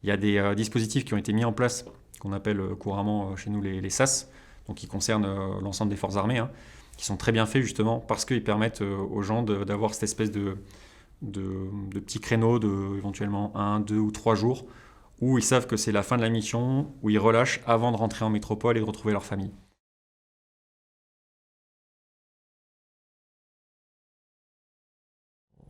Il y a des dispositifs qui ont été mis en place, qu'on appelle couramment chez nous les SAS, donc qui concernent l'ensemble des forces armées, hein, qui sont très bien faits justement parce qu'ils permettent aux gens d'avoir cette espèce de petits créneaux de éventuellement 1, 2 ou 3 jours où ils savent que c'est la fin de la mission, où ils relâchent avant de rentrer en métropole et de retrouver leur famille.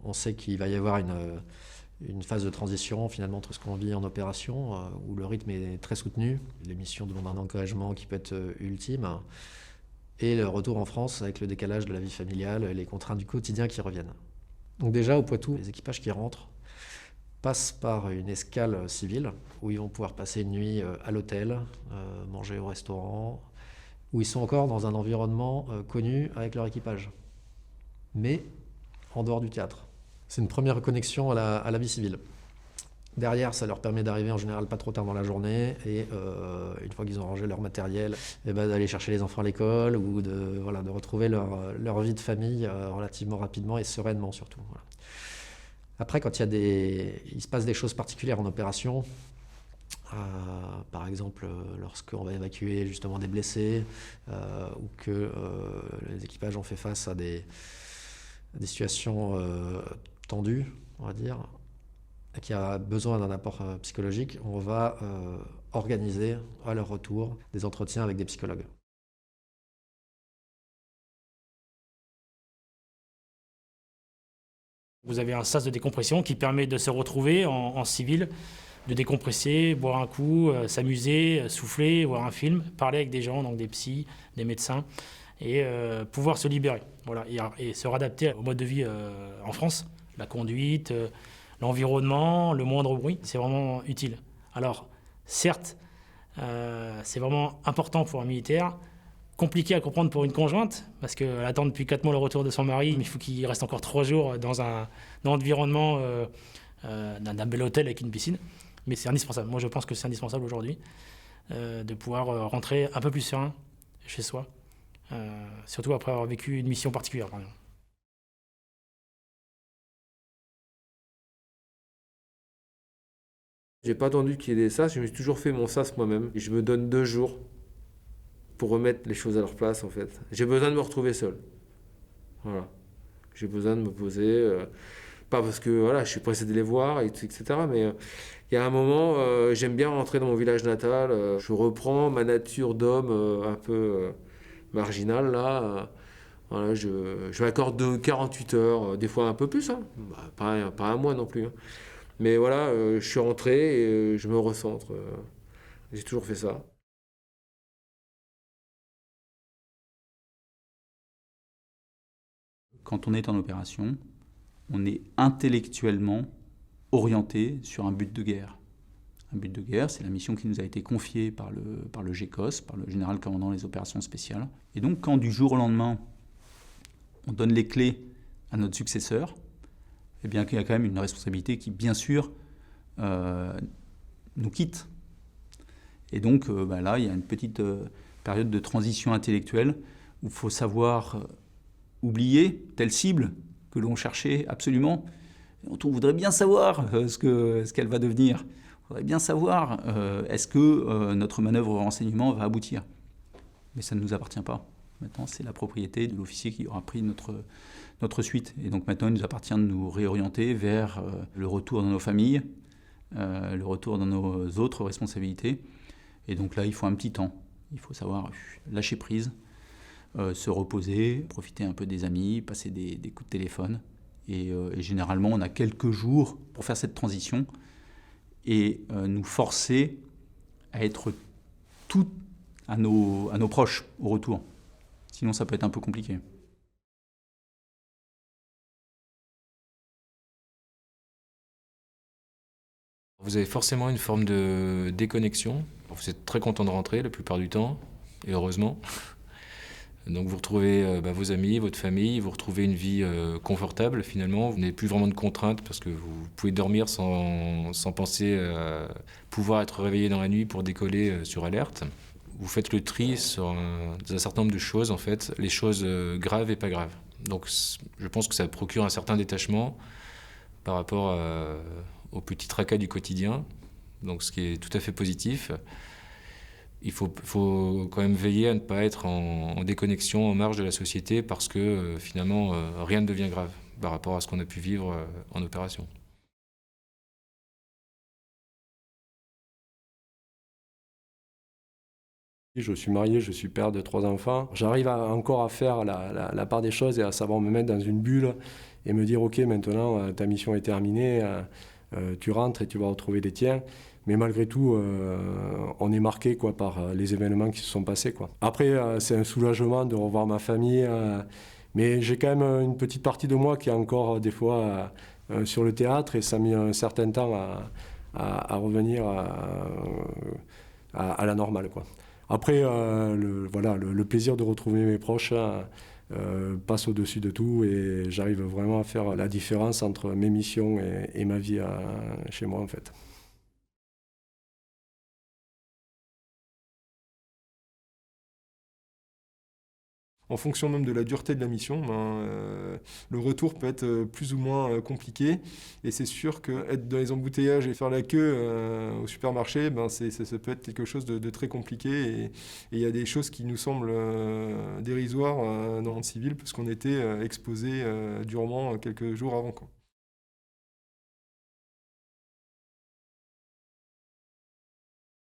On sait qu'il va y avoir une phase de transition finalement entre ce qu'on vit en opération, où le rythme est très soutenu. Les missions demandent un engagement qui peut être ultime, et le retour en France avec le décalage de la vie familiale et les contraintes du quotidien qui reviennent. Donc déjà au Poitou, les équipages qui rentrent passent par une escale civile où ils vont pouvoir passer une nuit à l'hôtel, manger au restaurant, où ils sont encore dans un environnement connu avec leur équipage, mais en dehors du théâtre. C'est une première connexion à la vie civile. Derrière, ça leur permet d'arriver en général pas trop tard dans la journée et une fois qu'ils ont rangé leur matériel, d'aller chercher les enfants à l'école ou de retrouver leur vie de famille relativement rapidement et sereinement surtout. Voilà. Après, quand il se passe des choses particulières en opération, par exemple lorsqu'on va évacuer justement des blessés ou que les équipages ont fait face à des situations tendues, on va dire, qui a besoin d'un apport psychologique, on va organiser à leur retour des entretiens avec des psychologues. Vous avez un sas de décompression qui permet de se retrouver en civil, de décompresser, boire un coup, s'amuser, souffler, voir un film, parler avec des gens, donc des psys, des médecins, et pouvoir se libérer, voilà, et se réadapter au mode de vie en France, la conduite, l'environnement, le moindre bruit, c'est vraiment utile. Alors, certes, c'est vraiment important pour un militaire, compliqué à comprendre pour une conjointe, parce qu'elle attend depuis 4 mois le retour de son mari, mais il faut qu'il reste encore 3 jours dans un environnement d'un bel hôtel avec une piscine. Mais c'est indispensable. Moi, je pense que c'est indispensable aujourd'hui de pouvoir rentrer un peu plus serein chez soi, surtout après avoir vécu une mission particulière, par exemple. J'ai pas attendu qu'il y ait des SAS, je me suis toujours fait mon SAS moi-même. Et je me donne 2 jours pour remettre les choses à leur place en fait. J'ai besoin de me retrouver seul. Voilà. J'ai besoin de me poser. Pas parce que voilà, je suis pressé de les voir, etc. Mais il y a un moment, j'aime bien rentrer dans mon village natal. Je reprends ma nature d'homme un peu marginale là. Voilà, je m'accorde 48 heures, des fois un peu plus, hein. Pas un mois non plus, hein. Mais voilà, je suis rentré et je me recentre. J'ai toujours fait ça. Quand on est en opération, on est intellectuellement orienté sur un but de guerre. Un but de guerre, c'est la mission qui nous a été confiée par le GECOS, par le général commandant des opérations spéciales. Et donc quand du jour au lendemain, on donne les clés à notre successeur, eh bien qu'il y a quand même une responsabilité qui, bien sûr, nous quitte. Et donc là, il y a une petite période de transition intellectuelle où il faut savoir oublier telle cible que l'on cherchait absolument. On voudrait bien savoir ce qu'elle va devenir. On voudrait bien savoir est-ce que notre manœuvre de renseignement va aboutir. Mais ça ne nous appartient pas. Maintenant, c'est la propriété de l'officier qui aura pris notre suite. Et donc maintenant, il nous appartient de nous réorienter vers le retour dans nos familles, le retour dans nos autres responsabilités. Et donc là, il faut un petit temps. Il faut savoir lâcher prise, se reposer, profiter un peu des amis, passer des coups de téléphone. Et généralement, on a quelques jours pour faire cette transition et nous forcer à être tout à nos proches au retour. Sinon, ça peut être un peu compliqué. Vous avez forcément une forme de déconnexion. Vous êtes très content de rentrer la plupart du temps, et heureusement. Donc vous retrouvez vos amis, votre famille, vous retrouvez une vie confortable finalement. Vous n'avez plus vraiment de contraintes parce que vous pouvez dormir sans penser pouvoir être réveillé dans la nuit pour décoller sur alerte. Vous faites le tri sur un certain nombre de choses, en fait, les choses graves et pas graves. Donc je pense que ça procure un certain détachement par rapport aux petits tracas du quotidien. donc ce qui est tout à fait positif. Il faut quand même veiller à ne pas être en déconnexion, en marge de la société, parce que finalement, rien ne devient grave par rapport à ce qu'on a pu vivre en opération. Je suis marié, je suis père de 3 enfants. J'arrive encore à faire la part des choses et à savoir me mettre dans une bulle et me dire « Ok, maintenant, ta mission est terminée, tu rentres et tu vas retrouver les tiens ». Mais malgré tout, on est marqué quoi, par les événements qui se sont passés. Quoi. Après, c'est un soulagement de revoir ma famille, mais j'ai quand même une petite partie de moi qui est encore des fois sur le théâtre et ça a mis un certain temps à revenir à la normale. Quoi. Après, le plaisir de retrouver mes proches passe au-dessus de tout et j'arrive vraiment à faire la différence entre mes missions et ma vie chez moi en fait. En fonction même de la dureté de la mission, le retour peut être plus ou moins compliqué. Et c'est sûr qu'être dans les embouteillages et faire la queue au supermarché, ça peut être quelque chose de très compliqué. Et il y a des choses qui nous semblent dérisoires dans le monde civil parce qu'on était exposé durement quelques jours avant. Quoi.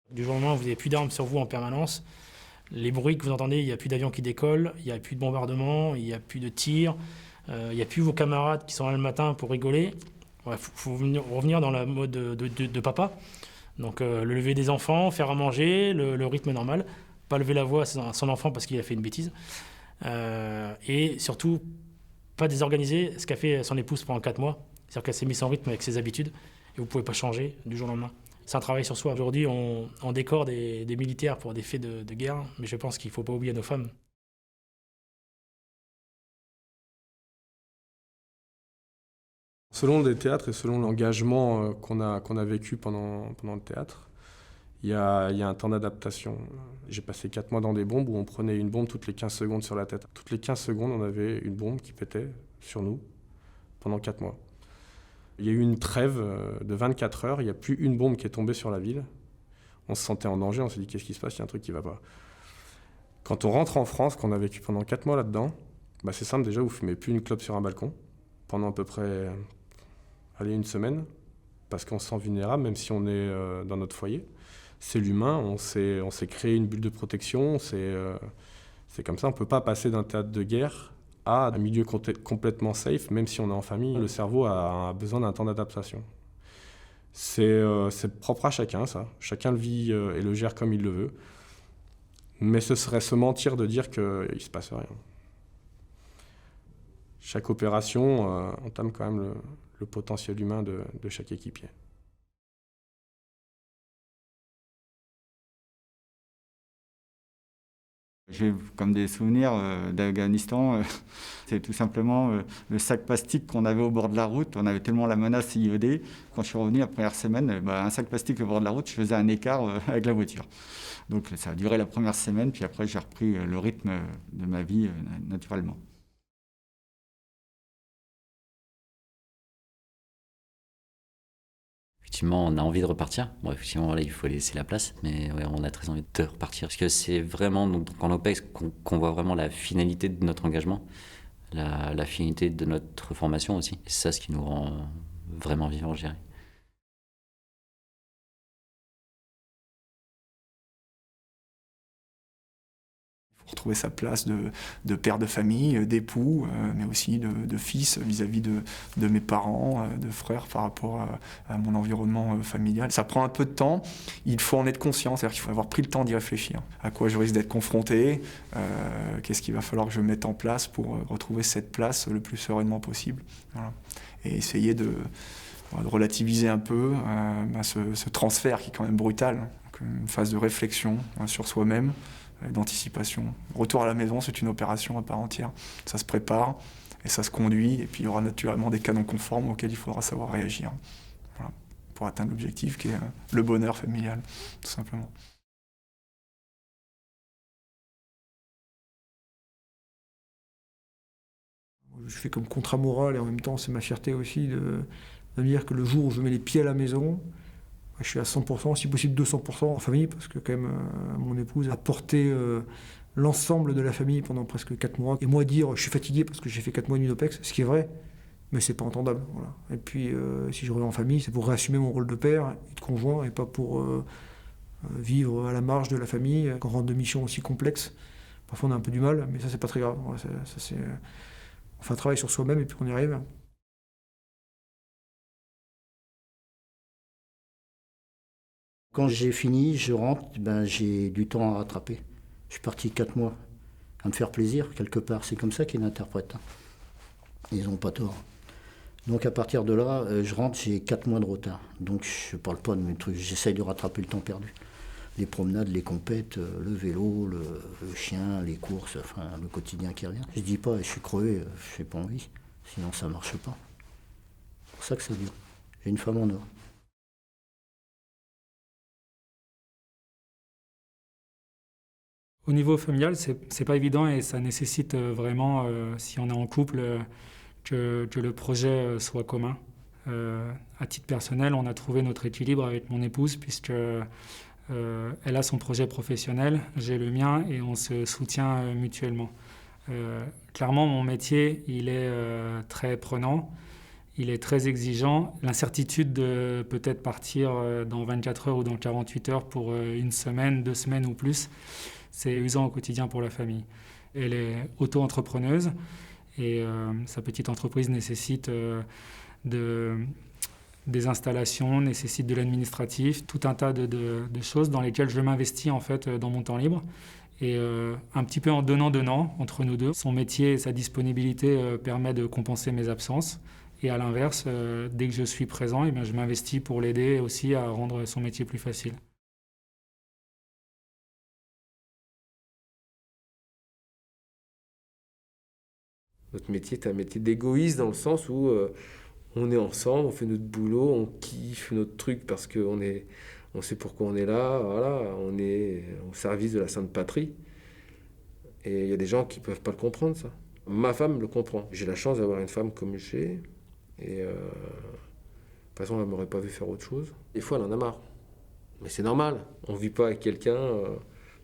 Du jour au lendemain, vous n'avez plus d'armes sur vous en permanence. Les bruits que vous entendez, il n'y a plus d'avions qui décollent, il n'y a plus de bombardements, il n'y a plus de tirs, il n'y a plus vos camarades qui sont là le matin pour rigoler. Il faut revenir dans la mode de papa. Donc le lever des enfants, faire à manger, le rythme normal. Pas lever la voix à son enfant parce qu'il a fait une bêtise. Et surtout, pas désorganiser ce qu'a fait son épouse pendant 4 mois. C'est-à-dire qu'elle s'est mise en rythme avec ses habitudes et vous ne pouvez pas changer du jour au lendemain. C'est un travail sur soi. Aujourd'hui, on décore des militaires pour des faits de guerre, mais je pense qu'il ne faut pas oublier nos femmes. Selon les théâtres et selon l'engagement qu'on a vécu pendant le théâtre, il y a un temps d'adaptation. J'ai passé 4 mois dans des bombes où on prenait une bombe toutes les 15 secondes sur la tête. Toutes les 15 secondes, on avait une bombe qui pétait sur nous pendant 4 mois. Il y a eu une trêve de 24 heures, il n'y a plus une bombe qui est tombée sur la ville. On se sentait en danger, on s'est dit qu'est-ce qui se passe, il y a un truc qui ne va pas. Quand on rentre en France, qu'on a vécu pendant 4 mois là-dedans, c'est simple déjà, vous ne fumez plus une clope sur un balcon pendant à peu près une semaine, parce qu'on se sent vulnérable, même si on est dans notre foyer. C'est l'humain, on s'est créé une bulle de protection, c'est comme ça, on ne peut pas passer d'un théâtre de guerre à un milieu complètement safe, même si on est en famille. Le cerveau a besoin d'un temps d'adaptation. C'est propre à chacun, ça. Chacun le vit et le gère comme il le veut. Mais ce serait se mentir de dire qu'il ne se passe rien. Chaque opération entame quand même le potentiel humain de chaque équipier. J'ai comme des souvenirs d'Afghanistan, c'est tout simplement le sac plastique qu'on avait au bord de la route. On avait tellement la menace iodée. Quand je suis revenu la première semaine, un sac plastique au bord de la route, je faisais un écart avec la voiture. Donc ça a duré la première semaine, puis après j'ai repris le rythme de ma vie naturellement. Effectivement, on a envie de repartir. Bon, effectivement, là, il faut laisser la place, mais ouais, on a très envie de repartir. Parce que c'est vraiment donc, en OPEX qu'on voit vraiment la finalité de notre engagement, la finalité de notre formation aussi. C'est ça ce qui nous rend vraiment vivants, je dirais. Retrouver sa place de père de famille, d'époux, mais aussi de fils vis-à-vis de mes parents, de frères par rapport à mon environnement familial. Ça prend un peu de temps, il faut en être conscient, c'est-à-dire qu'il faut avoir pris le temps d'y réfléchir. À quoi je risque d'être confronté, qu'est-ce qu'il va falloir que je mette en place pour retrouver cette place le plus sereinement possible. Voilà. Et essayer de relativiser un peu ce transfert qui est quand même brutal. Donc, une phase de réflexion sur soi-même, d'anticipation. Retour à la maison, c'est une opération à part entière. Ça se prépare et ça se conduit, et puis il y aura naturellement des canons conformes auxquels il faudra savoir réagir. Voilà, pour atteindre l'objectif qui est le bonheur familial, tout simplement. Je fais comme contrat moral et en même temps c'est ma fierté aussi de me dire que le jour où je mets les pieds à la maison, Je suis à 100%, si possible 200% en famille, parce que quand même mon épouse a porté l'ensemble de la famille pendant presque 4 mois. Et moi dire je suis fatigué parce que j'ai fait 4 mois d'Inopex, ce qui est vrai, mais c'est pas entendable. Voilà. Et puis si je reviens en famille, c'est pour réassumer mon rôle de père et de conjoint, et pas pour vivre à la marge de la famille, quand on rentre de missions aussi complexes. Parfois on a un peu du mal, mais ça c'est pas très grave. Voilà, on fait un travail sur soi-même et puis on y arrive. Quand j'ai fini, je rentre, j'ai du temps à rattraper. Je suis parti 4 mois à me faire plaisir, quelque part. C'est comme ça qu'ils l'interprètent. Ils n'ont pas tort. Donc à partir de là, je rentre, j'ai 4 mois de retard. Donc je ne parle pas de mes trucs, j'essaye de rattraper le temps perdu. Les promenades, les compètes, le vélo, le chien, les courses, enfin le quotidien qui revient. Je dis pas, je suis crevé, je n'ai pas envie. Sinon ça ne marche pas. C'est pour ça que ça dure. J'ai une femme en or. Au niveau familial, c'est pas évident et ça nécessite vraiment, si on est en couple, que le projet soit commun. À titre personnel, on a trouvé notre équilibre avec mon épouse puisque elle a son projet professionnel, j'ai le mien et on se soutient mutuellement. Clairement, mon métier, il est très prenant, il est très exigeant. L'incertitude de peut-être partir dans 24 heures ou dans 48 heures pour une semaine, 2 semaines ou plus, c'est usant au quotidien pour la famille. Elle est auto-entrepreneuse et sa petite entreprise nécessite des installations, nécessite de l'administratif, tout un tas de choses dans lesquelles je m'investis en fait dans mon temps libre. Et un petit peu en donnant entre nous deux. Son métier et sa disponibilité permettent de compenser mes absences. Et à l'inverse, dès que je suis présent, eh bien, je m'investis pour l'aider aussi à rendre son métier plus facile. Notre métier est un métier d'égoïste dans le sens où on est ensemble, on fait notre boulot, on kiffe notre truc parce qu'on sait pourquoi on est là, voilà, on est au service de la Sainte Patrie. Et il y a des gens qui ne peuvent pas le comprendre, ça. Ma femme le comprend. J'ai la chance d'avoir une femme comme j'ai. Et de toute façon, elle ne m'aurait pas vu faire autre chose. Des fois, elle en a marre. Mais c'est normal. On ne vit pas avec quelqu'un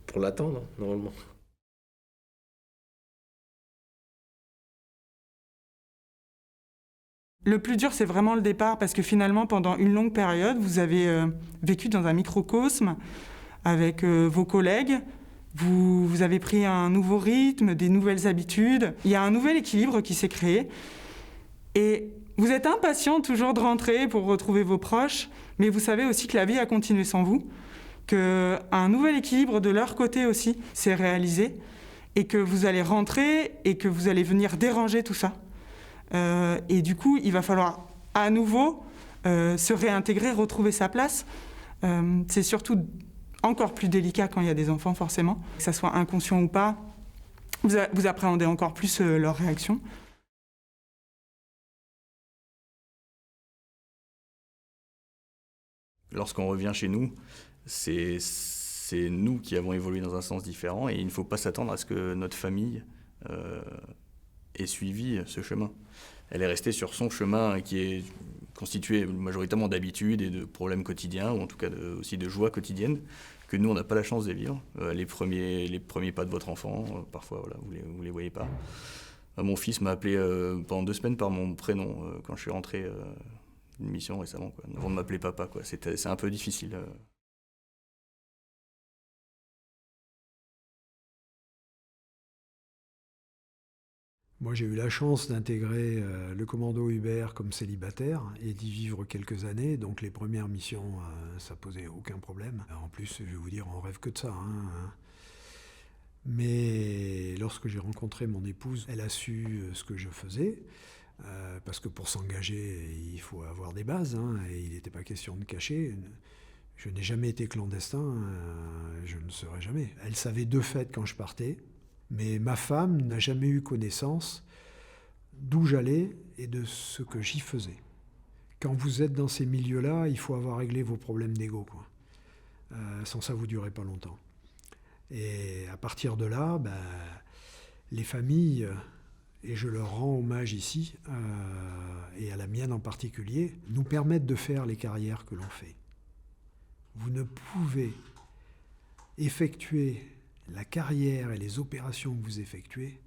pour l'attendre, normalement. Le plus dur, c'est vraiment le départ, parce que finalement, pendant une longue période, vous avez vécu dans un microcosme avec vos collègues. Vous avez pris un nouveau rythme, des nouvelles habitudes. Il y a un nouvel équilibre qui s'est créé. Et vous êtes impatient toujours de rentrer pour retrouver vos proches, mais vous savez aussi que la vie a continué sans vous, qu'un nouvel équilibre de leur côté aussi s'est réalisé, et que vous allez rentrer et que vous allez venir déranger tout ça. Et du coup, il va falloir à nouveau se réintégrer, retrouver sa place. C'est surtout encore plus délicat quand il y a des enfants, forcément. Que ça soit inconscient ou pas, vous appréhendez encore plus leurs réactions. Lorsqu'on revient chez nous, c'est nous qui avons évolué dans un sens différent et il ne faut pas s'attendre à ce que notre famille ait suivi ce chemin. Elle est restée sur son chemin qui est constitué majoritairement d'habitudes et de problèmes quotidiens, ou en tout cas aussi de joies quotidiennes, que nous, on n'a pas la chance de vivre. Les premiers pas de votre enfant, parfois, voilà, vous les voyez pas. Mon fils m'a appelé pendant 2 semaines par mon prénom quand je suis rentré d'une mission récemment, quoi, avant de m'appeler papa, quoi. C'est un peu difficile. Moi, j'ai eu la chance d'intégrer le commando Hubert comme célibataire et d'y vivre quelques années. Donc les premières missions, ça posait aucun problème. En plus, je vais vous dire, on rêve que de ça. Mais lorsque j'ai rencontré mon épouse, elle a su ce que je faisais. Parce que pour s'engager, il faut avoir des bases. Et il n'était pas question de cacher. Je n'ai jamais été clandestin. Je ne serai jamais. Elle savait de fait quand je partais. Mais ma femme n'a jamais eu connaissance d'où j'allais et de ce que j'y faisais. Quand vous êtes dans ces milieux-là, il faut avoir réglé vos problèmes d'ego, quoi. Sans ça, vous ne durez pas longtemps. Et à partir de là, les familles, et je leur rends hommage ici, et à la mienne en particulier, nous permettent de faire les carrières que l'on fait. Vous ne pouvez effectuer la carrière et les opérations que vous effectuez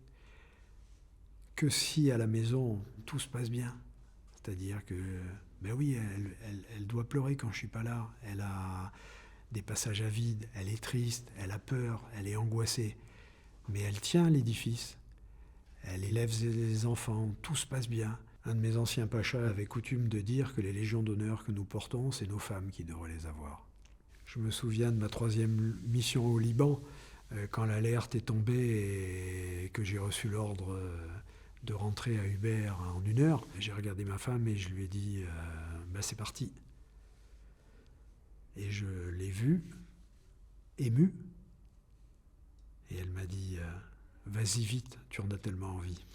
que si à la maison tout se passe bien. C'est-à-dire que, ben oui, elle doit pleurer quand je ne suis pas là. Elle a des passages à vide, elle est triste, elle a peur, elle est angoissée. Mais elle tient l'édifice. Elle élève les enfants, tout se passe bien. Un de mes anciens pachas avait coutume de dire que les légions d'honneur que nous portons, c'est nos femmes qui devraient les avoir. Je me souviens de ma 3e mission au Liban, quand l'alerte est tombée et que j'ai reçu l'ordre de rentrer à Hubert en 1 heure. J'ai regardé ma femme et je lui ai dit c'est parti. Et je l'ai vue, émue, et elle m'a dit vas-y vite, tu en as tellement envie.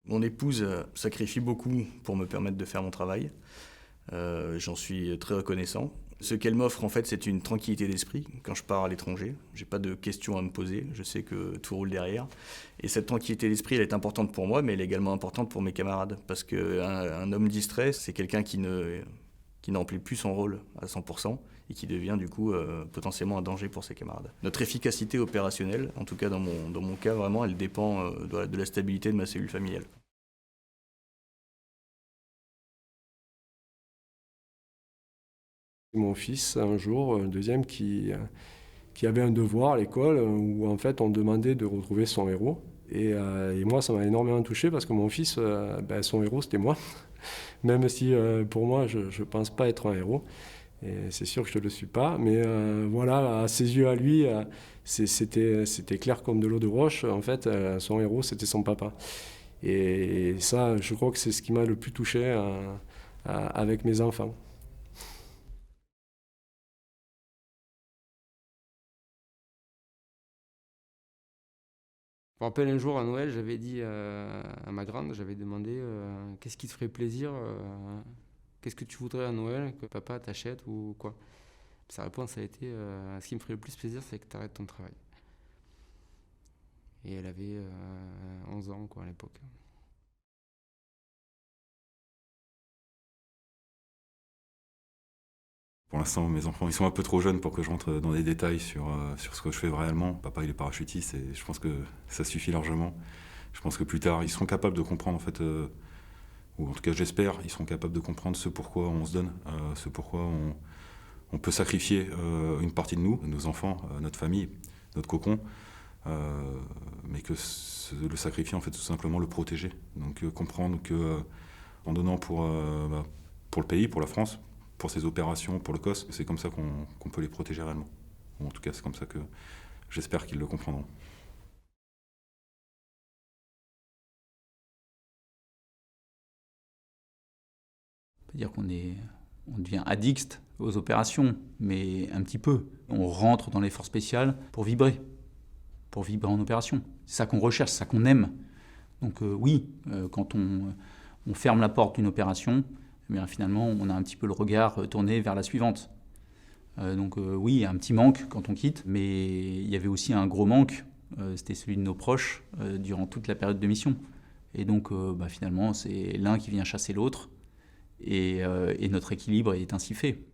Mon épouse sacrifie beaucoup pour me permettre de faire mon travail. J'en suis très reconnaissant. Ce qu'elle m'offre, en fait, c'est une tranquillité d'esprit quand je pars à l'étranger. J'ai pas de questions à me poser, je sais que tout roule derrière. Et cette tranquillité d'esprit, elle est importante pour moi, mais elle est également importante pour mes camarades. Parce qu'un homme distrait, c'est quelqu'un qui n'emplit plus son rôle à 100% et qui devient du coup potentiellement un danger pour ses camarades. Notre efficacité opérationnelle, en tout cas dans mon cas vraiment, elle dépend de la stabilité de ma cellule familiale. Mon fils, un jour, le deuxième, qui avait un devoir à l'école où en fait on demandait de retrouver son héros. Et moi, ça m'a énormément touché parce que mon fils, son héros, c'était moi. Même si pour moi, je ne pense pas être un héros. Et c'est sûr que je ne le suis pas. Mais voilà, à ses yeux à lui, c'était clair comme de l'eau de roche. En fait, son héros, c'était son papa. Et ça, je crois que c'est ce qui m'a le plus touché avec mes enfants. Je me rappelle un jour à Noël, j'avais dit à ma grande, j'avais demandé qu'est-ce qui te ferait plaisir, qu'est-ce que tu voudrais à Noël que papa t'achète ou quoi. Sa réponse a été ce qui me ferait le plus plaisir, c'est que tu arrêtes ton travail. Et elle avait 11 ans à l'époque. Pour l'instant, mes enfants, ils sont un peu trop jeunes pour que je rentre dans des détails sur ce que je fais réellement. Papa, il est parachutiste et je pense que ça suffit largement. Je pense que plus tard, ils seront capables de comprendre, en fait, ou en tout cas, j'espère, ils seront capables de comprendre ce pourquoi on se donne, ce pourquoi on peut sacrifier une partie de nous, nos enfants, notre famille, notre cocon, mais que le sacrifier, en fait, tout simplement le protéger. Donc, comprendre que en donnant pour le pays, pour la France, pour ces opérations, pour le COS, c'est comme ça qu'on peut les protéger réellement. Ou en tout cas, c'est comme ça que j'espère qu'ils le comprendront. On peut dire qu'on devient addict aux opérations, mais un petit peu. On rentre dans les forces spéciales pour vibrer en opération. C'est ça qu'on recherche, c'est ça qu'on aime. Donc oui, quand on ferme la porte d'une opération, eh bien, finalement, on a un petit peu le regard tourné vers la suivante. Donc oui, il y a un petit manque quand on quitte, mais il y avait aussi un gros manque, c'était celui de nos proches durant toute la période de mission. Et donc finalement, c'est l'un qui vient chasser l'autre, et notre équilibre est ainsi fait.